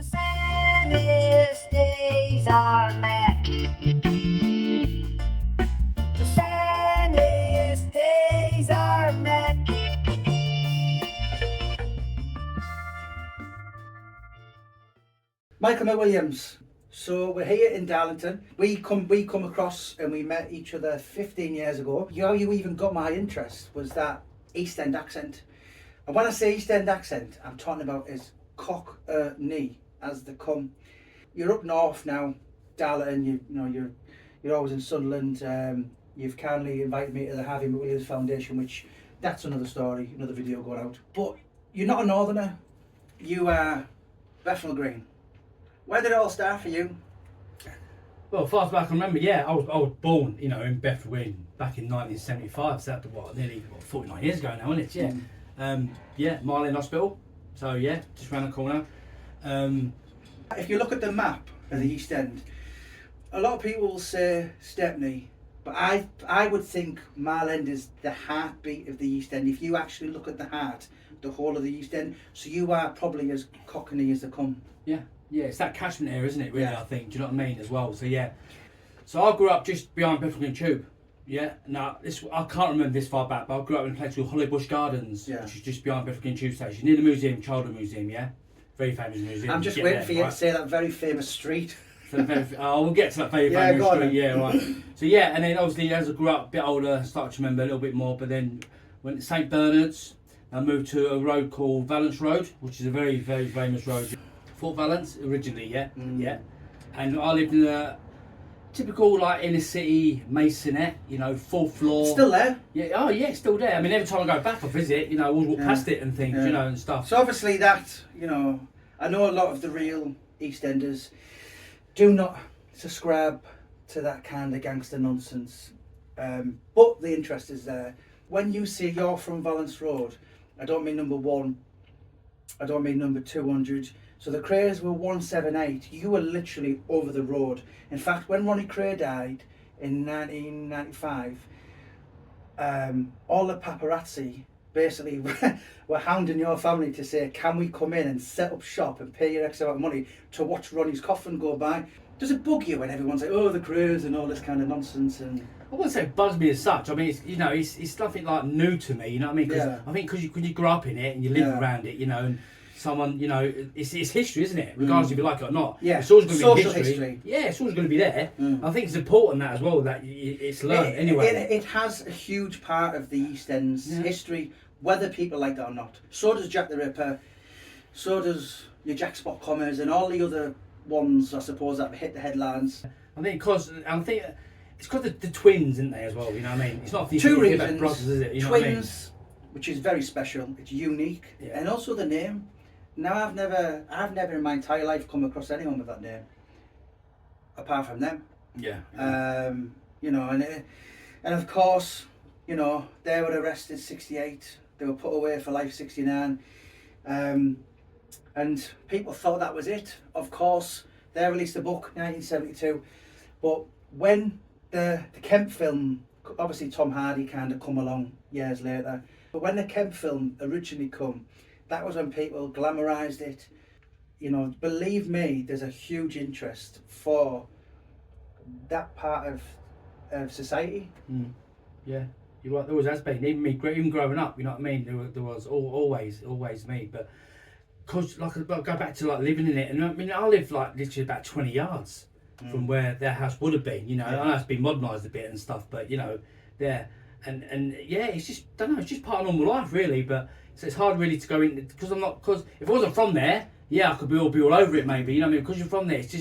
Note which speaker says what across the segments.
Speaker 1: The saddest days are met. The saddest days are met.
Speaker 2: Michael Williams. So we're here in Darlington. We come across and we met each other 15 years ago. How you even got my interest was that East End accent. And when I say East End accent, I'm talking about is cockney as they come. You're up north now, Darlington. You're always in Sunderland. You've kindly invited me to the Harvey McWilliams Foundation, which that's another story, another video going out. But you're not a northerner. You are Bethnal Green. Where did it all start for you?
Speaker 3: Well, far as I can remember, yeah, I was born, in Bethnal Green back in 1975. So that's nearly 49 years ago now, isn't it? Yeah. Marlin Hospital. So yeah, just round the corner.
Speaker 2: If you look at the map of the East End, a lot of people will say Stepney, but I would think Mile End is the heartbeat of the East End. If you actually look at the heart, the whole of the East End, so you are probably as cockney as they come.
Speaker 3: Yeah, it's that catchment area, isn't it, really,
Speaker 2: Yeah.
Speaker 3: I think, do you know what I mean, as well, so yeah. So I grew up just behind Bethnal Green Tube, yeah. Now, I can't remember this far back, but I grew up in a place called Hollybush Gardens, which is just behind Bethnal Green Tube Station, near the museum, Childhood Museum, yeah. Very famous museum.
Speaker 2: I'm just waiting for you to say that very famous street.
Speaker 3: We'll get to that very famous street, yeah, right. So yeah, and then obviously as I grew up, a bit older, I started to remember a little bit more, but then went to St Bernard's, I moved to a road called Valence Road, which is a very, very famous road. Fort Valence originally, yeah. And I lived in a typical inner city masonette, 4th floor.
Speaker 2: Still there?
Speaker 3: Yeah, it's still there. I mean, every time I go back, I visit, I always walk past it and things, and stuff.
Speaker 2: So obviously that, I know a lot of the real East Enders do not subscribe to that kind of gangster nonsense, but the interest is there. When you say you're from Valence Road, I don't mean number 1, I don't mean number 200. So the Krays were 178. You were literally over the road. In fact, when Ronnie Kray died in 1995, all the paparazzi basically were hounding your family to say, can we come in and set up shop and pay your X amount of money to watch Ronnie's coffin go by? Does it bug you when everyone's like, oh, the Krays and all this kind of nonsense? And
Speaker 3: I wouldn't say it bugs me as such. I mean, it's nothing new to me. You know what I mean? Cause I think because you grew up in it and you live around it, and someone, it's history, isn't it? Regardless if you like it or not.
Speaker 2: Yeah.
Speaker 3: It's always going to be
Speaker 2: Social
Speaker 3: history. Yeah, it's always going to be there. I think it's important that as well that it's learned anyway.
Speaker 2: It has a huge part of the East End's history, whether people like it or not. So does Jack the Ripper. So does your Jack Spot Commas and all the other ones, I suppose, that hit the headlines.
Speaker 3: I think it's because the twins, isn't they, as well? You know what I mean? It's not the
Speaker 2: two reasons.
Speaker 3: Brothers, is it? You know
Speaker 2: twins,
Speaker 3: what I mean?
Speaker 2: Which is very special. It's unique, and also the name. Now I've never in my entire life come across anyone with that name, apart from them.
Speaker 3: Yeah.
Speaker 2: And of course, they were arrested 68. They were put away for life 69. And people thought that was it. Of course, they released a book 1972, but when the Kemp film, obviously Tom Hardy kind of come along years later, but when the Kemp film originally come, that was when people glamorised it. Believe me, there's a huge interest for that part of society.
Speaker 3: Yeah, you're right. There always has been. Even growing up, you know what I mean. There was always me. But because I'll go back to living in it, and I mean I live literally about 20 yards from where their house would have been. I know it's been modernised a bit and stuff, but there and yeah, it's just it's just part of normal life really. But so it's hard really to go in because if I wasn't from there, I could be all over it maybe. You know what I mean? Because you're from there, it's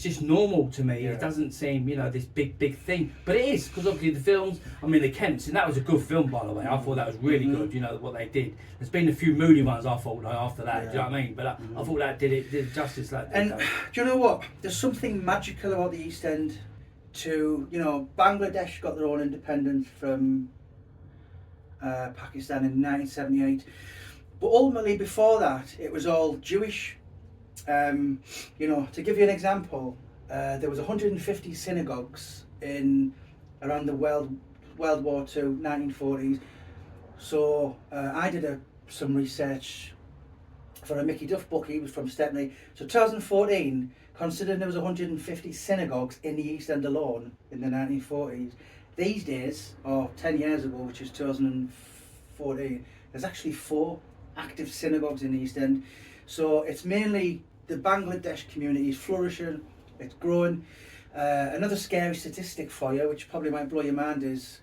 Speaker 3: just normal to me. It doesn't seem this big thing, but it is because obviously the films. I mean the Kents, and that was a good film by the way. I thought that was really good. What they did. There's been a few moody ones I thought after that. Do you know what I mean? But I thought that did justice.
Speaker 2: And do you know what? There's something magical about the East End. Bangladesh got their own independence from Pakistan in 1978, but ultimately before that it was all Jewish. To give you an example, there was 150 synagogues around the World War II, 1940s. So I did some research for a Mickey Duff book. He was from Stepney. So 2014, considering there was 150 synagogues in the East End alone in the 1940s, these days, or 10 years ago, which is 2014, there's actually 4 active synagogues in the East End. So it's mainly the Bangladesh community is flourishing, it's growing. Another scary statistic for you, which probably might blow your mind, is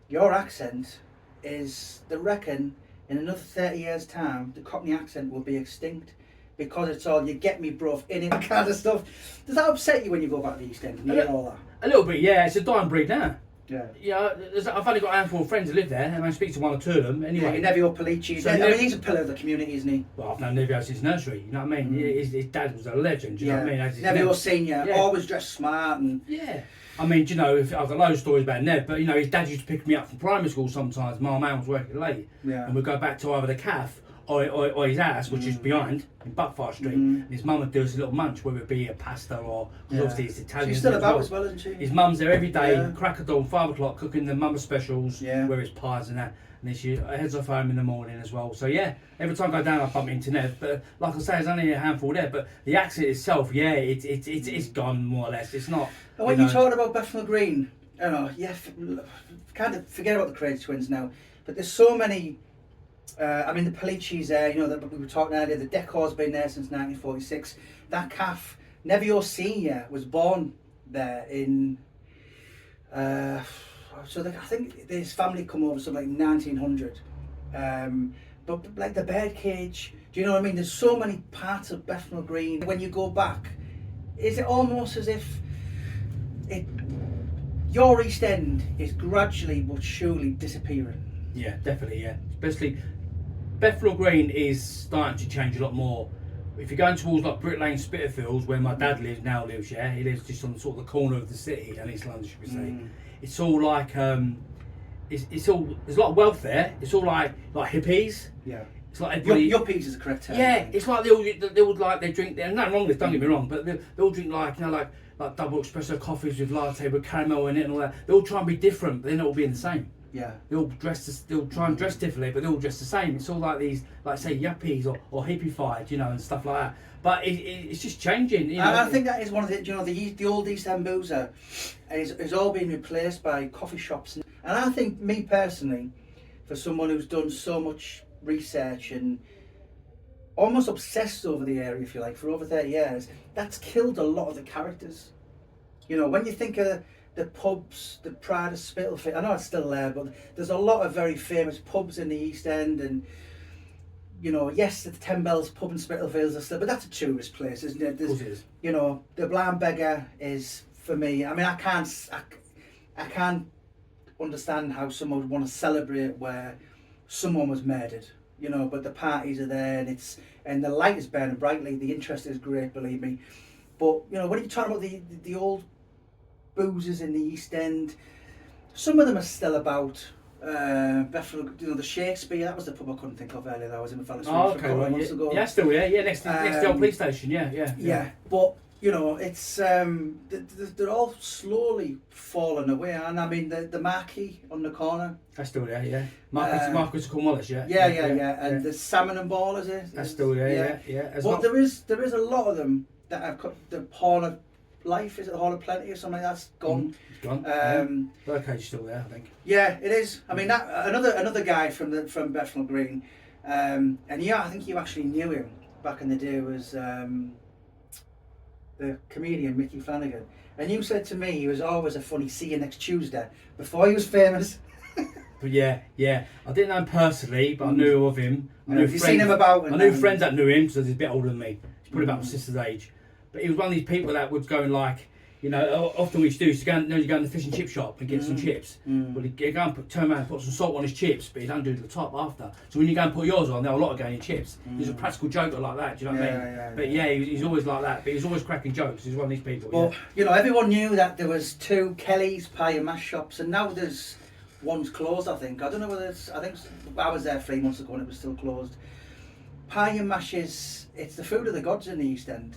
Speaker 2: your accent is, they reckon, in another 30 years' time, the Cockney accent will be extinct because it's all, you get me bruv, in it kind of stuff. Does that upset you when you go back to the East End and hear all that?
Speaker 3: A little bit, yeah. It's a dying breed now.
Speaker 2: Yeah.
Speaker 3: Yeah, I've only got a handful of friends who live there, and I speak to 1 or 2 of them anyway.
Speaker 2: Yeah, Nevio Polici.
Speaker 3: So
Speaker 2: I mean, he's a pillar of the community, isn't he?
Speaker 3: Well, I've known Nevio since nursery, you know what I mean? His dad was a legend, you know what I mean?
Speaker 2: Nevio Senior, always dressed smart and...
Speaker 3: Yeah. I mean, you know, I've got loads of stories about Nev, but, you know, his dad used to pick me up from primary school sometimes. My man was working late.
Speaker 2: Yeah.
Speaker 3: And we'd go back to either the calf or his house, which is behind, in Buckfire Street. And his mum would do us a little munch, whether it be a pasta or... Because obviously it's Italian.
Speaker 2: She's still about as well, isn't she?
Speaker 3: His mum's there every day, crack of dawn, 5 o'clock, cooking the mama specials, whether it's pies and that. And then she heads off home in the morning as well. So yeah, every time I go down I bump into Nev. But like I say, there's only a handful there. But the accent itself, yeah, it's gone more or less. It's not...
Speaker 2: And when you talked about Bethnal Green, I know, kind of forget about the Kray twins now. But there's so many... I mean, the Polici's there, you know, that we were talking earlier, the decor's been there since 1946. That calf, Nevio Senior, was born there in... I think his family come over something like 1900. But like the birdcage, do you know what I mean? There's so many parts of Bethnal Green. When you go back, is it almost as if your East End is gradually but surely disappearing?
Speaker 3: Yeah, definitely, yeah. Especially Bethnal Green is starting to change a lot more. If you're going towards like Brick Lane, Spitalfields, where my dad lives, yeah, he lives just on sort of the corner of the city, and East London, should we say. It's all like, it's all, there's a lot of wealth there. It's all like hippies.
Speaker 2: Yeah.
Speaker 3: It's like everybody...
Speaker 2: Yuppies is the correct term.
Speaker 3: Yeah, it's like they all like, they drink, there's nothing wrong with this, don't get me wrong, but they all drink like, you know, like double espresso coffees with latte with caramel in it and all that. They all try and be different, but they're not all being the same.
Speaker 2: Yeah.
Speaker 3: They'll try and dress differently, but they're all dressed the same. It's all like these, like say, yuppies or hippie-fied, you know, and stuff like that. But it's just changing, you know.
Speaker 2: And I think that is one of the, you know, the old East End boozer is all being replaced by coffee shops. And I think, me personally, for someone who's done so much research and almost obsessed over the area, if you like, for over 30 years, that's killed a lot of the characters. You know, when you think of the pubs, the Pride of Spitalfields, I know it's still there, but there's a lot of very famous pubs in the East End, and you know, yes, the Ten Bells pub in Spitalfields are still, but that's a tourist place, isn't it?
Speaker 3: Of course it is.
Speaker 2: You know, the Blind Beggar is, for me, I mean, I can't understand how someone would want to celebrate where someone was murdered, you know, but the parties are there, and the light is burning brightly, the interest is great, believe me. But, you know, when you're talking about the old boozers in the East End, some of them are still about. Bethnal, you know, the Shakespeare, that was the pub I couldn't think of earlier. That was in the Fellas
Speaker 3: Oh, okay, right,
Speaker 2: months ago.
Speaker 3: Yeah, still, yeah, next to the old police station, yeah.
Speaker 2: But you know, it's they're all slowly falling away, and I mean the marquee on the corner.
Speaker 3: That's still there, yeah. Marcus Cornwallis, yeah.
Speaker 2: And the Salmon and Ball, is it?
Speaker 3: That's still there, yeah.
Speaker 2: But there is a lot of them that have got the Hall of Life, is it the Hall of Plenty or something like that's gone.
Speaker 3: It's gone. Birdcage's still there, I think.
Speaker 2: Yeah, it is. I mean, that another guy from Bethnal Green, and yeah, I think you actually knew him back in the day, was the comedian Mickey Flanagan. And you said to me he was always a funny "see you next Tuesday" before he was famous.
Speaker 3: But yeah, I didn't know him personally, but I knew of him.
Speaker 2: You've seen him about.
Speaker 3: I knew friends that knew him, so he's a bit older than me. He's probably about my sister's age. But he was one of these people that would go and like, you know, often we used to do is to go in the fish and chip shop and get some chips. Well, he'd go and turn around and put some salt on his chips, but he don't do the top after. So when you go and put yours on, there are a lot of going in chips. He's a practical joker like that, do you know what I mean? But yeah, he's always like that, but he's always cracking jokes. He's one of these people.
Speaker 2: Well, you know, everyone knew that there was 2 Kelly's pie and mash shops, and now there's one's closed, I think. I don't know whether it's, I was there 3 months ago and it was still closed. Pie and mash it's the food of the gods in the East End.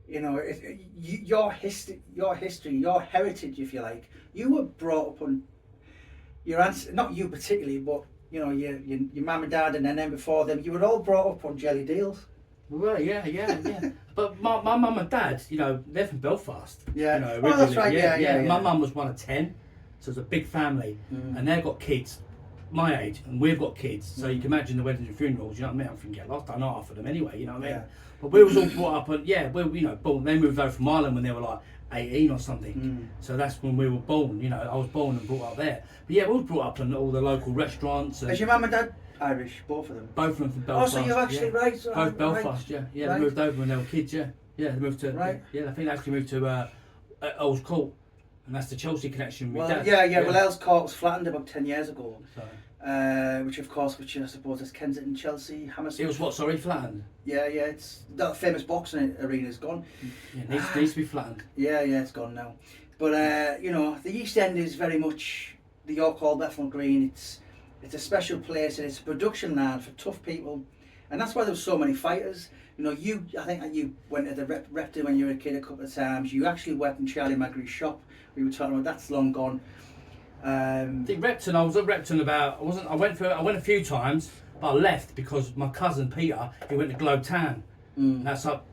Speaker 2: You know, your history, your heritage, if you like. You were brought up on your not you particularly, but your mum and dad, and then before them, you were all brought up on jelly deals.
Speaker 3: Well, yeah. But my mum and dad, they're from Belfast.
Speaker 2: Yeah.
Speaker 3: Originally.
Speaker 2: That's right. Yeah.
Speaker 3: My mum was one of 10, so it's a big family, and they've got kids my age, and we've got kids. So you can imagine the weddings and funerals. You know what I mean? I can get lost. I know half of them anyway. You know what I mean?
Speaker 2: Yeah.
Speaker 3: But we was all brought up, and born. They moved over from Ireland when they were like 18 or something. So that's when we were born. I was born and brought up there. But yeah, we were brought up in all the local restaurants. And
Speaker 2: is your mum and dad Irish, both of them?
Speaker 3: Both of them from Belfast.
Speaker 2: Oh, so you're actually right. So
Speaker 3: both Belfast,
Speaker 2: right.
Speaker 3: yeah.
Speaker 2: Right.
Speaker 3: They moved over when they were kids, yeah. Yeah, they moved to.
Speaker 2: Right.
Speaker 3: Yeah, I think they actually moved to Earls Court, and that's the Chelsea connection with
Speaker 2: Well,
Speaker 3: Dad.
Speaker 2: yeah. Well, Earls Court was flattened about 10 years ago.
Speaker 3: So.
Speaker 2: Which I suppose is Kensington, Chelsea, Hammersmith.
Speaker 3: It was what? Sorry, flattened.
Speaker 2: Yeah. It's that famous boxing arena's gone.
Speaker 3: Yeah, needs to be flattened.
Speaker 2: Yeah, it's gone now. But the East End is very much the York Hall, Bethnal Green. It's a special place, and it's a production land for tough people, and that's why there was so many fighters. I think you went to the Repton when you were a kid a couple of times. You actually worked in Charlie Magri's shop. We were talking about that's long gone.
Speaker 3: I think Repton. I was at Repton I went a few times, but I left because my cousin Peter, he went to Globe Town. That's up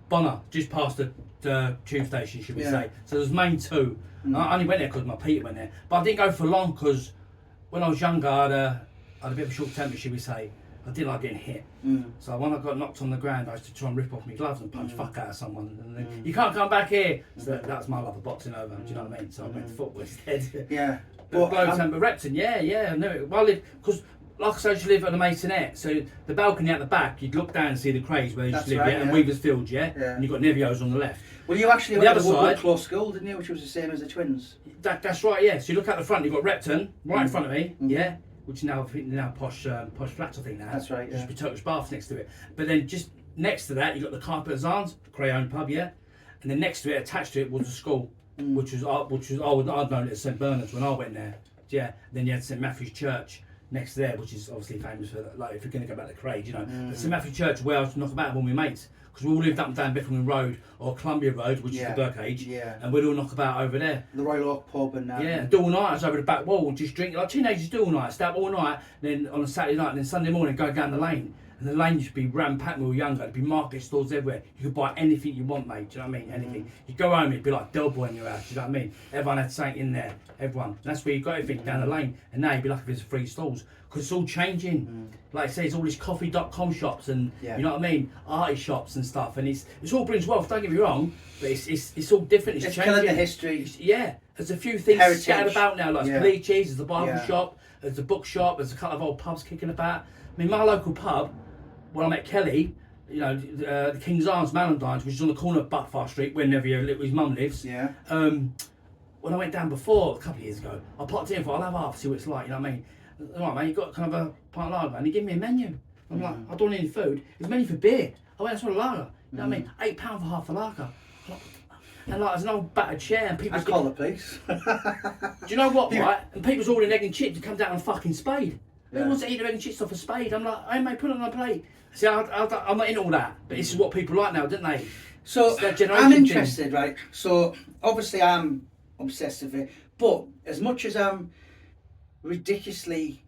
Speaker 3: Bonner, just past the tube station, should we say. So there's main two. I only went there because my Peter went there, but I didn't go for long because when I was younger I had a bit of a short temper, should we say. I didn't like getting hit. So when I got knocked on the ground, I used to try and rip off my gloves and punch fuck out of someone. And then, you can't come back here. So that's my love of boxing over. Do you know what I mean? So I went to football instead.
Speaker 2: Yeah.
Speaker 3: But Repton, yeah, I knew it. Well, because like I said, I used to live at the Masonette, so the balcony at the back, you'd look down and see the Crays where you used to live, and Weaversfield, and you've got Nevio's on the left.
Speaker 2: Well, you actually
Speaker 3: on
Speaker 2: went
Speaker 3: the
Speaker 2: to
Speaker 3: other side,
Speaker 2: Close School, didn't you? Which was the same as the twins.
Speaker 3: That's right, yeah. So you look at the front, you've got Repton right in front of me, which now I think now posh flats, I think now.
Speaker 2: That's right, yeah.
Speaker 3: Just be Turkish baths next to it. But then just next to that, you've got the Carpenter's Arms, the Kray owned pub, and then next to it, attached to it, was the school, which was I'd known it as St Bernard's when I went there. Yeah. Then you had St Matthew's Church next there, which is obviously famous for like if you're going to go back to Kray, But St Matthew's Church, where I was knock about with my mates, because we all lived up and down Bethnal Green Road or Columbia Road, which is the Burkage, and we'd all knock about over there.
Speaker 2: The Royal Oak pub and that.
Speaker 3: Yeah, do all nighters over the back wall and just drink like teenagers do all night, stay up all night, then on a Saturday night, and then Sunday morning go down the lane. And the lane used to be ram-packed when we were younger. There'd be market stores everywhere. You could buy anything you want, mate. Do you know what I mean? Anything. You go home, it'd be like Del Boy in your house. Do you know what I mean? Everyone had something in there. Everyone. And that's where you got everything down the lane. And now you'd be lucky if there's free stalls. Because it's all changing. Like I say, it's all these coffee.com shops and, you know what I mean? Arty shops and stuff. And it's all brings wealth, don't get me wrong. But it's all different. It's changing.
Speaker 2: Killing the history.
Speaker 3: There's a few things scattered about now. Like Police Cheese, there's the Bible shop, there's the book shop, there's a couple of old pubs kicking about. I mean, my local pub, when I met Kelly, the King's Arms, Mallandines, which is on the corner of Buckfast Street, where his mum lives.
Speaker 2: Yeah.
Speaker 3: When I went down before, a couple of years ago, I popped in for I'll have half, see what it's like, you know what I mean? All right, mate, you got kind of a pint of lager, and he gave me a menu. I'm like, I don't need any food. It's a menu for beer. I went, that's what a lager. You know what I mean? £8 for half a lager. And like, there's an old battered chair, and people.
Speaker 2: I'd call the police.
Speaker 3: Do you know what, right? And people's ordering egg and chips to come down on a fucking Spade. Who wants to eat their egg and chips off a Spade? I'm like, hey mate, put it on a plate. See, I'm not into all that, but this is what people like now, don't they?
Speaker 2: So I'm interested, right? So obviously I'm obsessed with it, but as much as I'm ridiculously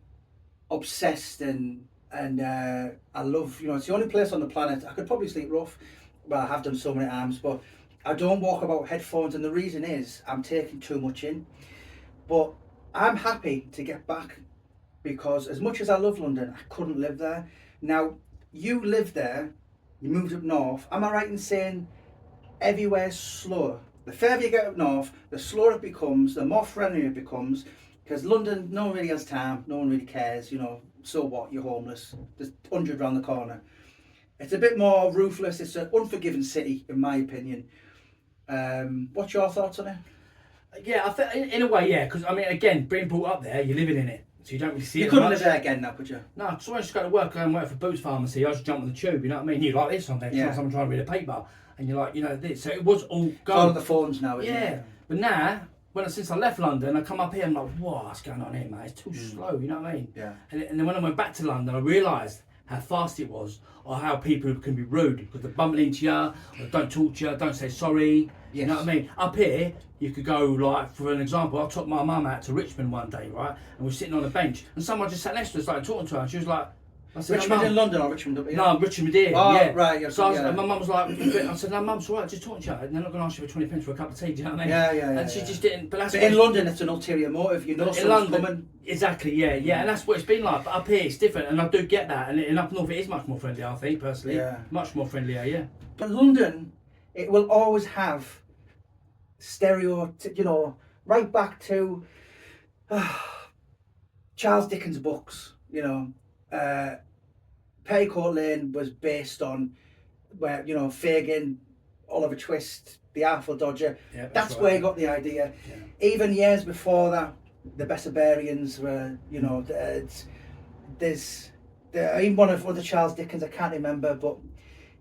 Speaker 2: obsessed and I love, it's the only place on the planet I could probably sleep rough. Well, I have done so many times, but I don't walk about headphones, and the reason is I'm taking too much in. But I'm happy to get back because as much as I love London, I couldn't live there. Now, you live there, you moved up north. Am I right in saying everywhere's slower? The further you get up north, the slower it becomes, the more friendly it becomes. Because London, no one really has time, no one really cares, so what, you're homeless, there's 100 round the corner. It's a bit more ruthless, it's an unforgiving city, in my opinion. What's your thoughts on it?
Speaker 3: Yeah, I think in a way, yeah, because I mean, again, being brought up there, you're living in it. So you don't really see it.
Speaker 2: You couldn't
Speaker 3: much.
Speaker 2: live there again now, could you?
Speaker 3: No, because when I just go to work and work for Boots Pharmacy, I just jump on the tube, you know what I mean? You like this sometimes, someone trying to read a paper, and you're like, this. So it was all gone.
Speaker 2: It's all on the phones now, isn't it?
Speaker 3: Yeah, but now, since I left London, I come up here, I'm like, what's going on here, mate? It's too slow, you know what I mean?
Speaker 2: Yeah.
Speaker 3: And then when I went back to London, I realised how fast it was, or how people can be rude because they're bumping into you, or don't talk to you, don't say sorry. You know what I mean? Up here, you could go, like, for an example, I took my mum out to Richmond one day, right? And we're sitting on a bench, and someone just sat next to us, started talking to her, and she was like, I said,
Speaker 2: Richmond
Speaker 3: no,
Speaker 2: in London or Richmond up here?
Speaker 3: No, Richmond here.
Speaker 2: Oh,
Speaker 3: yeah.
Speaker 2: right. Yeah,
Speaker 3: So
Speaker 2: yeah.
Speaker 3: and my mum was like, I said, no, Mum's all right, just talking to you. And they're not going to ask you for 20 pence for a cup of tea, do you know what I mean?
Speaker 2: Yeah.
Speaker 3: And she just didn't. But that's
Speaker 2: But
Speaker 3: what
Speaker 2: in London, it's an ulterior motive. You know
Speaker 3: in
Speaker 2: someone's
Speaker 3: London,
Speaker 2: coming.
Speaker 3: exactly, yeah. And that's what it's been like. But up here, it's different. And I do get that. And up north, it is much more friendly, I think, personally.
Speaker 2: Yeah.
Speaker 3: Much more friendlier, yeah.
Speaker 2: But London, it will always have you know, right back to Charles Dickens' books, you know. Petticoat Lane was based on where, you know, Fagin, Oliver Twist, the Artful Dodger.
Speaker 3: Yeah,
Speaker 2: that's
Speaker 3: right.
Speaker 2: where he got the idea.
Speaker 3: Yeah.
Speaker 2: Even years before that, the Bessabarians were, you know, even one of other Charles Dickens, I can't remember, but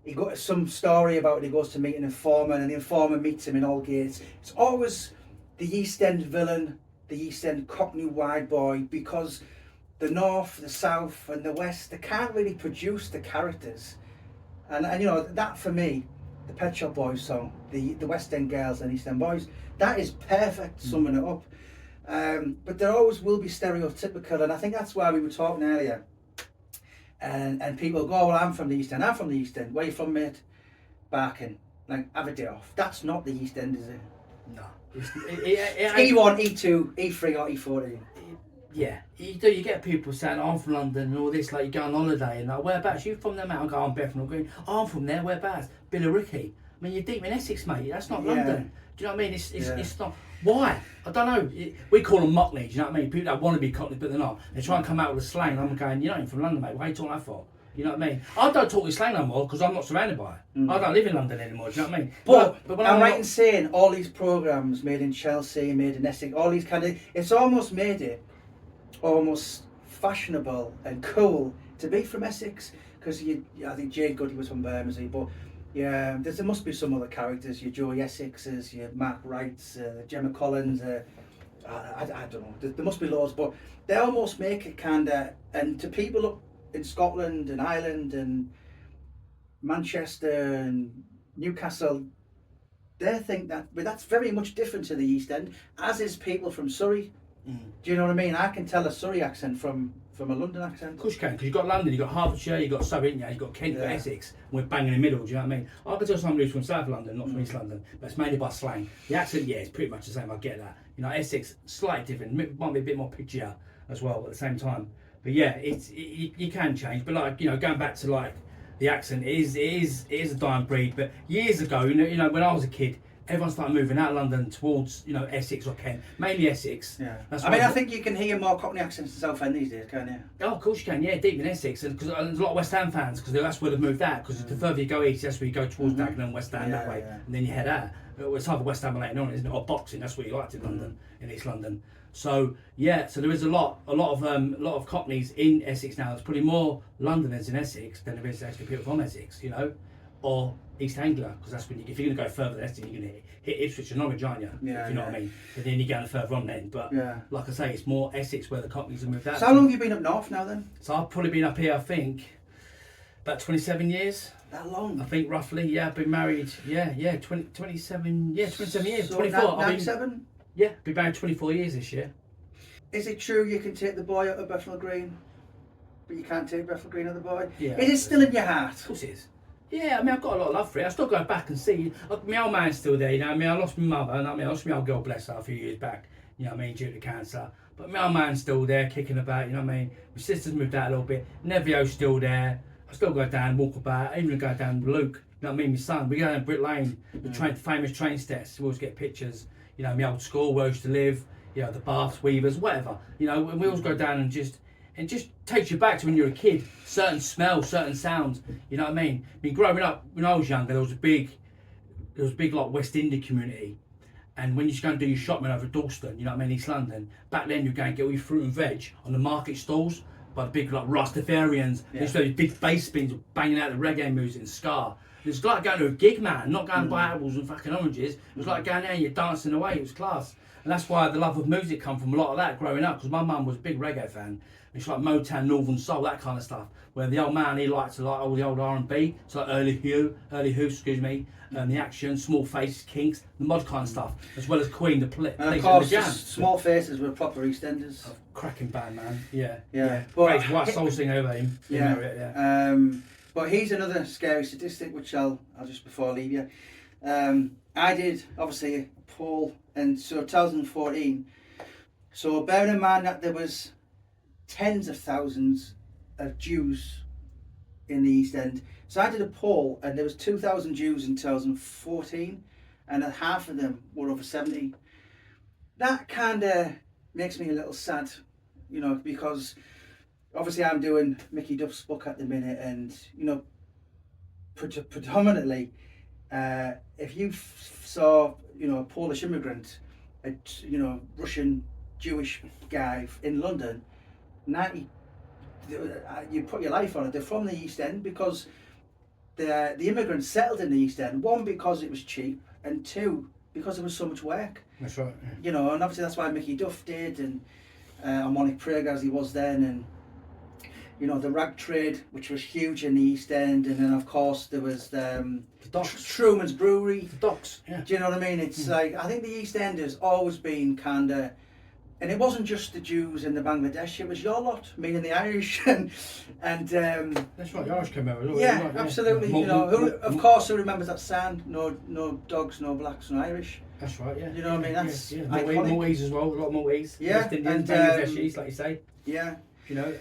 Speaker 2: he got some story about he goes to meet an informant and the informant meets him in Aldgate. It's always the East End villain, the East End Cockney wide boy, because the North, the South and the West, they can't really produce the characters. And you know, that for me, the Pet Shop Boys song, the West End Girls and East End Boys, that is perfect summing it up. But there always will be stereotypical, and I think that's why we were talking earlier. And people go, oh, well, I'm from the East End. I'm from the East End. Where are you from, mate? Barking. Like, have a day off. That's not the East End, is it?
Speaker 3: No.
Speaker 2: It's E1, E2, E3 or E14.
Speaker 3: Yeah, you get people saying, I'm from London and all this, like you go on holiday and like, whereabouts? You from there, mate? I go, I'm Bethnal Green. Oh, I'm from there, whereabouts? Billericay. I mean, you're deep in Essex, mate. That's not London. Do you know what I mean? It's not. Why? I don't know. We call them Mockneys, you know what I mean? People that want to be Cockney, but they're not. They try and come out with a slang. I'm going, you're not even from London, mate. Why are you talking that for? You know what I mean? I don't talk this slang no more because I'm not surrounded by it. I don't live in London anymore, do you know what I mean?
Speaker 2: But
Speaker 3: when
Speaker 2: I'm right in saying all these programmes made in Chelsea, made in Essex, all these kind of, it's almost made it almost fashionable and cool to be from Essex, because I think Jade Goody was from Bermondsey, but yeah, there must be some other characters, your Joey Essexes, your Mark Wrights, Gemma Collins, I don't know, there must be loads, but they almost make it kind of, and to people up in Scotland and Ireland and Manchester and Newcastle, they think that, but that's very much different to the East End, as is people from Surrey. Do you know what I mean? I can tell a Surrey accent from a London accent.
Speaker 3: Of course you can, because you've got London, you've got Hertfordshire, you've got Surrey, you've got Kent, you've got Essex, and we're bang in the middle, do you know what I mean? I can tell somebody who's from South London, not from East London, but it's mainly by slang. The accent, yeah, it's pretty much the same, I get that. You know, Essex, slightly different, might be a bit more picture as well at the same time. But yeah, you can change, but like, you know, going back to like the accent, it is a dying breed, but years ago, you know, when I was a kid, everyone started moving out of London towards, you know, Essex or Kent, mainly Essex.
Speaker 2: Yeah.
Speaker 3: That's
Speaker 2: I think you can hear more Cockney accents in Southend these days, can't you?
Speaker 3: Oh, of course you can, yeah, deep in Essex, because there's a lot of West Ham fans, because that's where they've moved out, because the further you go east, that's where you go towards Dagenham, West Ham, that way, and then you head out. It's either West Ham or Leighton Orient, isn't it? Or boxing, that's what you liked in London, in East London. So yeah, so there is a lot of Cockneys in Essex now. There's probably more Londoners in Essex than there is actually people from Essex, you know, or East Anglia, because that's when if you're going to go further than Essex, you're going to hit Ipswich and Norwich, aren't you? Yeah, if you know what I mean. But then you're going further on then. But like I say, it's more Essex where the Cockneys have moved out.
Speaker 2: So how long have you been up north now then?
Speaker 3: So I've probably been up here, I think, about 27 years.
Speaker 2: That long?
Speaker 3: I think roughly. Yeah, I've been married. 27 years.
Speaker 2: So
Speaker 3: 24.
Speaker 2: 97?
Speaker 3: Yeah, be married 24 years this year.
Speaker 2: Is it true you can take the boy out of Bethnal Green, but you can't take Bethnal Green out of the boy?
Speaker 3: Yeah.
Speaker 2: Is it still in your heart?
Speaker 3: Of course it is. Yeah, I mean, I've got a lot of love for it. I still go back and see. My old man's still there, you know. I mean, I lost my mother, and I lost my old girl, bless her, a few years back, you know what I mean, due to cancer. But my old man's still there, kicking about, you know what I mean. My sister's moved out a little bit. Nevio's still there. I still go down, walk about, even go down with Luke, you know what I mean, my son. We go down Brick Lane, the famous train steps. We always get pictures, you know, my old school where I used to live, you know, the Baths, Weavers, whatever. You know, and we always go down and just takes you back to when you were a kid. Certain smells, certain sounds, you know what I mean? I mean, growing up, when I was younger, there was a big like West Indian community. And when you used to go and do your shopping over at Dalston, you know what I mean, East London, back then you'd go and get all your fruit and veg on the market stalls by the big like Rastafarians. They used to have these big bass spins banging out the reggae music and ska. It was like going to a gig, man, not going to buy apples and fucking oranges. It was like going there and you're dancing away, it was class. And that's why the love of music come from a lot of that growing up, because my mum was a big reggae fan. It's like Motown, Northern Soul, that kind of stuff. Where the old man, he liked to like all the old R&B, so like early Who, excuse me, the Action, Small Faces, Kinks, the mod kind of stuff, as well as Queen, the police,
Speaker 2: And of
Speaker 3: and
Speaker 2: course,
Speaker 3: the Jam.
Speaker 2: Small Faces were proper EastEnders.
Speaker 3: Cracking band, man. Yeah.
Speaker 2: But
Speaker 3: Great white soul singer over him.
Speaker 2: Yeah. But here's another scary statistic, which I'll just before I leave you. I did obviously a poll, and so 2014. So bearing in mind that there was tens of thousands of Jews in the East End. So I did a poll, and there was 2,000 Jews in 2014, and half of them were over 70. That kind of makes me a little sad, you know, because obviously I'm doing Mickey Duff's book at the minute, and you know, predominantly, if you saw, you know, a Polish immigrant, a Russian Jewish guy in London, 90, you put your life on it. They're from the East End because the immigrants settled in the East End. One, because it was cheap, and two, because there was so much work.
Speaker 3: That's right. Yeah.
Speaker 2: You know, and obviously that's why Mickey Duff did, and Harmonic Prague as he was then, and you know, the rag trade, which was huge in the East End, and then of course there was the Truman's Brewery.
Speaker 3: The docks. Yeah.
Speaker 2: Do you know what I mean? It's like, I think the East End has always been kind of, and it wasn't just the Jews and the Bangladesh, it was your lot, meaning the Irish, and
Speaker 3: that's right, the Irish came over.
Speaker 2: yeah,
Speaker 3: Right,
Speaker 2: absolutely.
Speaker 3: Yeah.
Speaker 2: You know, of course, who remembers that sound? No dogs, no blacks, no Irish.
Speaker 3: That's right. Yeah.
Speaker 2: You know what I mean? That's
Speaker 3: iconic. Maltese as well. A lot of Maltese.
Speaker 2: Yeah,
Speaker 3: West Indians,
Speaker 2: and
Speaker 3: Bangladeshis, like you say.
Speaker 2: Yeah,
Speaker 3: You know.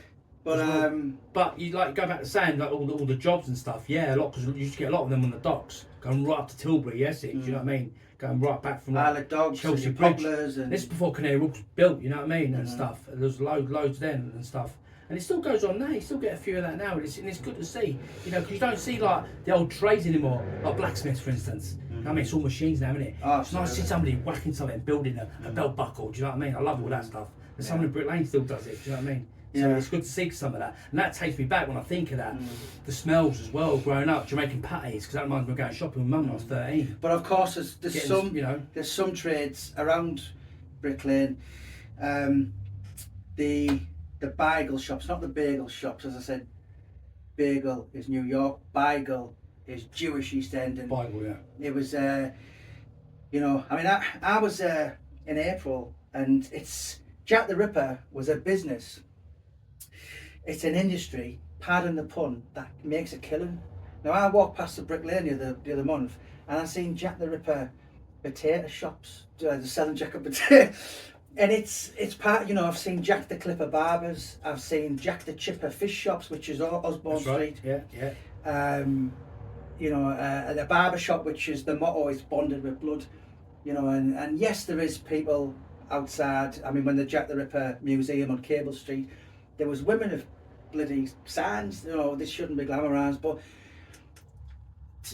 Speaker 2: but
Speaker 3: But you like go back to saying like all the jobs and stuff. Yeah, a lot, because you used to get a lot of them on the docks, going right up to Tilbury, Essex. You know what I mean? Going right back from
Speaker 2: Isle of Dogs,
Speaker 3: Chelsea
Speaker 2: and
Speaker 3: Bridge.
Speaker 2: Poplars, and
Speaker 3: This is before Canary Wharf was built, you know what I mean, and stuff. There's loads then and stuff. And it still goes on now. You still get a few of that now, and it's good to see. You know, because you don't see like the old trades anymore, like blacksmiths, for instance. You know what I mean, it's all machines now, isn't it?
Speaker 2: Oh,
Speaker 3: It's nice to see somebody whacking something, building a belt buckle. Do you know what I mean? I love all that stuff. And someone in Brick Lane still does it. Do you know what I mean? So
Speaker 2: Yeah.
Speaker 3: it's good to see some of that, and that takes me back when I think of that. The smells as well, growing up, Jamaican patties, because that reminds me of going shopping with Mum when I was 13.
Speaker 2: But of course, there's
Speaker 3: Getting,
Speaker 2: some,
Speaker 3: you know,
Speaker 2: there's some trades around Brick Lane. The bagel shops, not the bagel shops. As I said, bagel is New York, bagel is Jewish East End, and
Speaker 3: Bible, yeah.
Speaker 2: it was, you know, I mean, I was in April, and it's Jack the Ripper was a business. It's an industry, pardon the pun, that makes a killing. Now I walked past the Brick Lane the other month, and I seen Jack the Ripper potato shops, selling Jack and potato. And it's part, you know, I've seen Jack the Clipper barbers, I've seen Jack the Chipper fish shops, which is Osborne
Speaker 3: That's right.
Speaker 2: Street.
Speaker 3: Yeah.
Speaker 2: You know, the barber shop, which is the motto is bonded with blood. You know, and yes, there is people outside. I mean, when the Jack the Ripper Museum on Cable Street, there was women of bloody signs, you know, this shouldn't be glamorised. But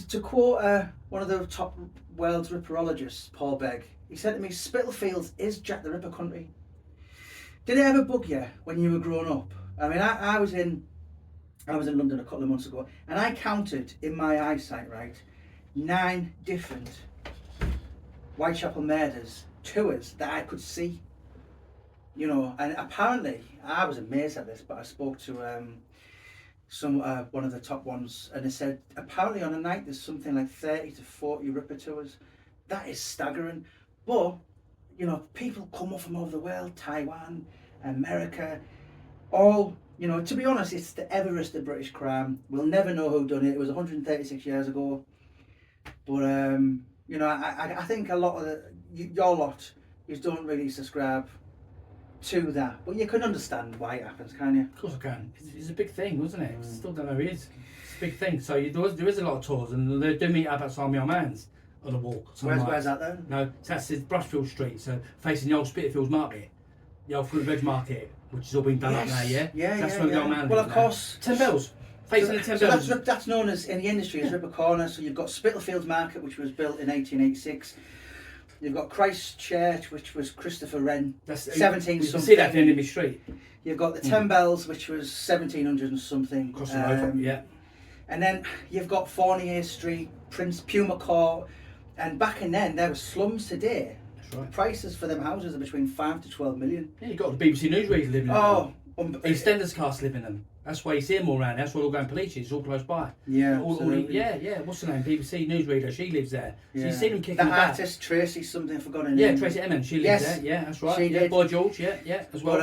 Speaker 2: to quote one of the top world's ripperologists, Paul Begg, he said to me, Spitalfields is Jack the Ripper country. Did it ever bug you when you were growing up? I mean, I was in London a couple of months ago, and I counted in my eyesight, right, 9 different Whitechapel murders tours that I could see. You know, and apparently, I was amazed at this, but I spoke to one of the top ones, and they said apparently on a night there's something like 30 to 40 Ripper tours. That is staggering. But you know, people come up from all over the world, Taiwan, America, all. You know, to be honest, it's the Everest of British crime. We'll never know who done it. It was 136 years ago. But you know, I think a lot of your lot, you don't really subscribe to that, but you can understand why it happens, can you?
Speaker 3: Of course I can. It's a big thing, wasn't it? Still don't know who it is. It's a big thing. So there is a lot of tours, and they do meet up outside my old man's on a walk.
Speaker 2: Where's that then?
Speaker 3: No, so that's Brushfield Street, so facing the old Spitalfields Market, the old Fruit and Veg Market, which has all been done up now, yeah?
Speaker 2: Yeah,
Speaker 3: that's
Speaker 2: yeah,
Speaker 3: where
Speaker 2: yeah.
Speaker 3: the old man
Speaker 2: Well,
Speaker 3: lives
Speaker 2: of
Speaker 3: now.
Speaker 2: course.
Speaker 3: 10 Bells. Facing the 10
Speaker 2: So
Speaker 3: Bells.
Speaker 2: that's known as, in the industry, as Ripper Corner. So you've got Spitalfields Market, which was built in 1886. You've got Christ Church, which was Christopher Wren, 17
Speaker 3: You can
Speaker 2: something.
Speaker 3: see that at the end of my street.
Speaker 2: You've got the 10 Bells, which was 1700 and something.
Speaker 3: Across the road, yeah.
Speaker 2: And then you've got Fournier Street, Prince Puma Court, and back in then there were slums today.
Speaker 3: That's right.
Speaker 2: Prices for them houses are between 5 to 12 million.
Speaker 3: Yeah, you got the BBC News where he's living.
Speaker 2: Oh,
Speaker 3: EastEnders cast live in them. That's why you see them all around. That's why we're going police. It's all close by.
Speaker 2: Yeah,
Speaker 3: yeah. What's her name? BBC newsreader. She lives there. So you see them kicking
Speaker 2: the
Speaker 3: about.
Speaker 2: artist Tracy something, forgotten.
Speaker 3: Yeah, Tracy Emin. She lives there. Yeah, that's right.
Speaker 2: She did.
Speaker 3: Boy George. Yeah, as well.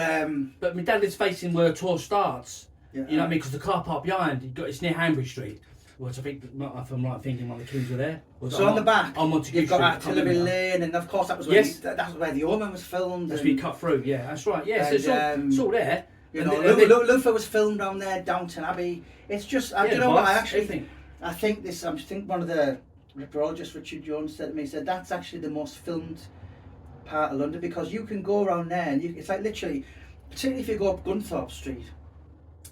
Speaker 3: But my dad lives facing where the tour starts.
Speaker 2: Yeah.
Speaker 3: You know what I mean? Because the car park behind, it's near Hanbury Street. Which I think, if I'm right thinking, one of the Kings were there.
Speaker 2: So on the back, you've got Artillery Lane, and of course that was where that's where the Omen was filmed.
Speaker 3: That's where you cut through. Yeah, that's right. Yeah, so it's all there.
Speaker 2: You know, Luther was filmed down there, Downton Abbey. It's just, you know what? I think one of the ripperologists, Richard Jones, said to me, he said that's actually the most filmed part of London, because you can go around there and it's like literally, particularly if you go up Gunthorpe Street,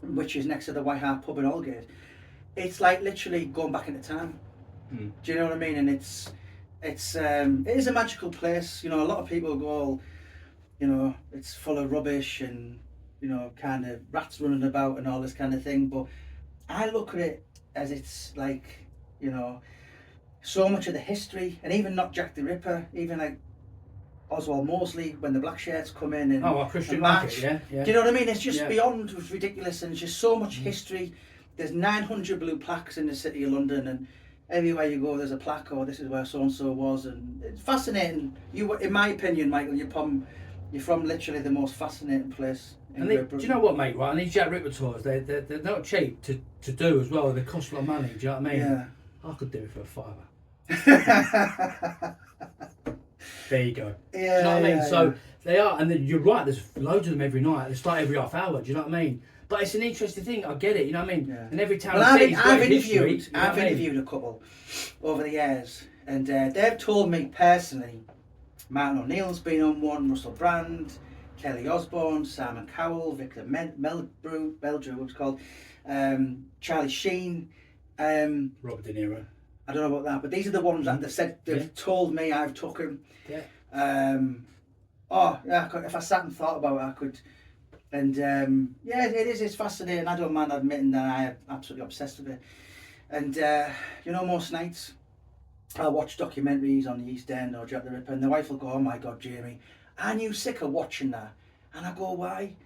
Speaker 2: which is next to the White Hart pub in Aldgate, it's like literally going back into time. Do you know what I mean? And it is a magical place. You know, a lot of people go, you know, it's full of rubbish and, you know, kind of rats running about and all this kind of thing. But I look at it as it's like, you know, so much of the history, and even not Jack the Ripper, even like Oswald Mosley when the black shirts come in and
Speaker 3: Christian
Speaker 2: March.
Speaker 3: Yeah.
Speaker 2: Do you know what I mean? It's just beyond ridiculous, and it's just so much history. There's 900 blue plaques in the city of London, and everywhere you go there's a plaque, or this is where so and so was, and it's fascinating. You, in my opinion, Michael, you're from literally the most fascinating place.
Speaker 3: Do you know what, mate? Right, and these Jack Ripper tours, they're not cheap to do as well. They cost a lot of money. Do you know what I mean?
Speaker 2: Yeah.
Speaker 3: I could do it for a £5. There you go.
Speaker 2: Yeah.
Speaker 3: Do you know what I mean?
Speaker 2: Yeah,
Speaker 3: so they are, and then you're right. There's loads of them every night. They start every half hour. Do you know what I mean? But it's an interesting thing. I get it. You know what I mean?
Speaker 2: Yeah.
Speaker 3: And every town.
Speaker 2: Well, I've
Speaker 3: interviewed
Speaker 2: a couple over the years, and they've told me personally. Martin O'Neill's been on one. Russell Brand, Kelly Osbourne, Simon Cowell, Victor Meldrew, it was called, Charlie Sheen,
Speaker 3: Robert De Niro.
Speaker 2: I don't know about that, but these are the ones that they've told me I've took him.
Speaker 3: Yeah.
Speaker 2: If I sat and thought about it, I could. And it's fascinating. I don't mind admitting that I am absolutely obsessed with it. And you know, most nights I'll watch documentaries on the East End or Jack the Ripper, and the wife will go, "Oh my God, Jamie, aren't you sick of watching that?" And I go, "Why?"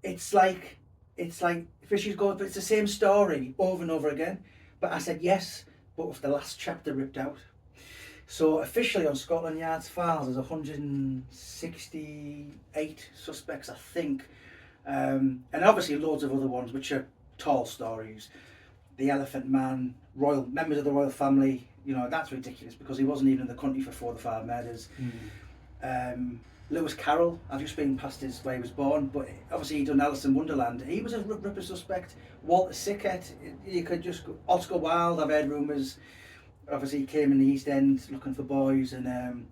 Speaker 2: It's like Fishy's going, but it's the same story over and over again. But I said, yes, but with the last chapter ripped out. So officially on Scotland Yard's files, there's 168 suspects, I think. And obviously loads of other ones, which are tall stories. The Elephant Man, members of the royal family, you know, that's ridiculous because he wasn't even in the country for 4 of the 5 murders. Lewis Carroll, I've just been past where he was born, but obviously he'd done Alice in Wonderland. He was a Ripper suspect. Walter Sickert, you could just go. Oscar Wilde, I've heard rumours. Obviously he came in the East End looking for boys, and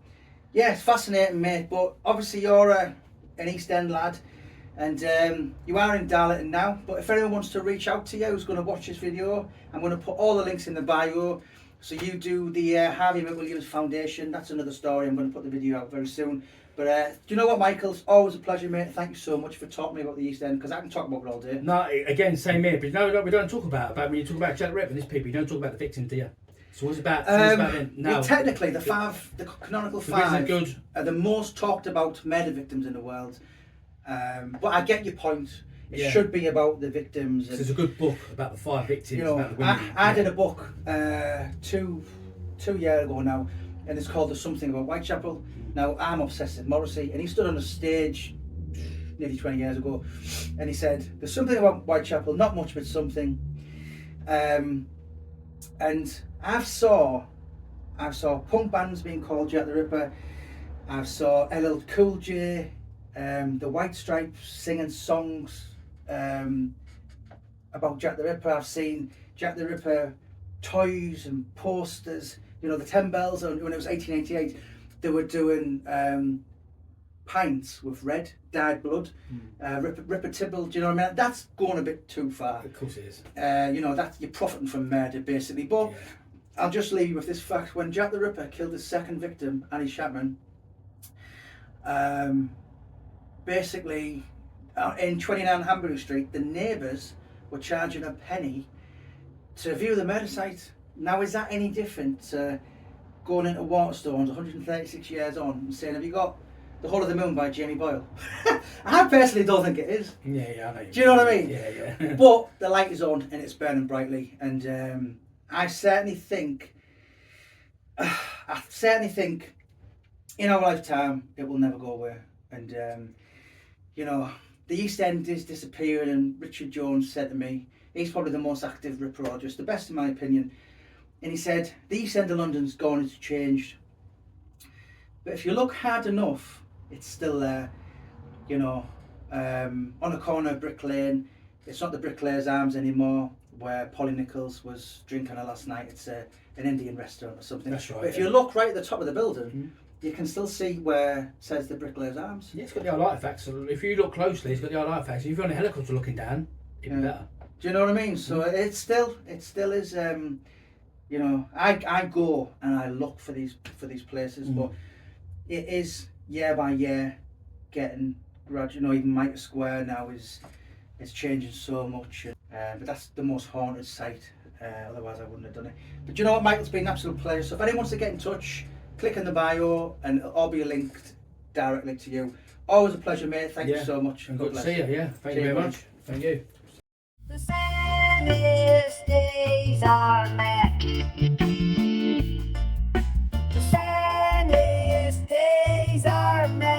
Speaker 2: it's fascinating, mate. But obviously you're an East End lad, and you are in Darlington now. But if anyone wants to reach out to you who's going to watch this video, I'm going to put all the links in the bio. So you do the Harvey McWilliams Foundation. That's another story. I'm going to put the video out very soon. But do you know what, Michael? It's always a pleasure, mate. Thank you so much for talking to me about the East End, because I can talk about it all day.
Speaker 3: No, again, same here. But no, we don't talk about when you talk about Jack the Ripper and these people, you don't talk about the victims, do you? So what's about them now?
Speaker 2: Well, technically, the canonical 5 are the most talked about murder victims in the world. But I get your point. It should be about the victims.
Speaker 3: There's a good book about the 5 victims.
Speaker 2: You know,
Speaker 3: about the women.
Speaker 2: I did a book 2 years ago now, and it's called There's Something About Whitechapel. Now, I'm obsessed with Morrissey, and he stood on a stage nearly 20 years ago, and he said, "There's something about Whitechapel, not much, but something." And I saw punk bands being called Jack the Ripper. I saw LL Cool J, the White Stripes singing songs about Jack the Ripper. I've seen Jack the Ripper toys and posters. You know, the 10 Bells, when it was 1888, they were doing pints with red, dyed blood. Ripper Tibble, do you know what I mean? That's going a bit too far.
Speaker 3: Of course it is.
Speaker 2: You know, you're profiting from murder, basically. But I'll just leave you with this fact. When Jack the Ripper killed his second victim, Annie Chapman, basically, in 29 Hanbury Street, the neighbours were charging a penny to view the murder site. Now, is that any different to going into Waterstones 136 years on and saying, "Have you got The Whole of the Moon by Jamie Boyle. I personally don't think it is.
Speaker 3: Yeah, I know.
Speaker 2: Do you know what I mean?
Speaker 3: Yeah.
Speaker 2: But the light is on and it's burning brightly, and I certainly think in our lifetime it will never go away. And you know, the East End is disappearing, and Richard Jones said to me, he's probably the most active ripperologist, the best in my opinion, and he said the East End of London's gone, it's changed, but if you look hard enough, it's still there. You know, on the corner of Brick Lane, it's not the Bricklayer's Arms anymore, where Polly Nichols was drinking her last night. It's an Indian restaurant or something.
Speaker 3: That's right.
Speaker 2: But if you look right at the top of the building, you can still see where it says the Bricklayer's Arms.
Speaker 3: Yeah, it's got the old artifacts. So if you look closely, it's got the old artifacts. If you're on a helicopter looking down, even better.
Speaker 2: Do you know what I mean? So it still is. You know, I go and I look for these places, but it is year by year getting. You know, even Mitre Square now is changing so much, but that's the most haunted site. Otherwise, I wouldn't have done it. But you know what, Michael? It's been an absolute pleasure. So if anyone wants to get in touch, click in the bio, and it'll all be linked directly to you. Always a pleasure, mate. Thank you so much.
Speaker 3: And good to see you. Yeah, thank you very much. Thank you.
Speaker 1: The sunniest days are met. The sunniest days are met.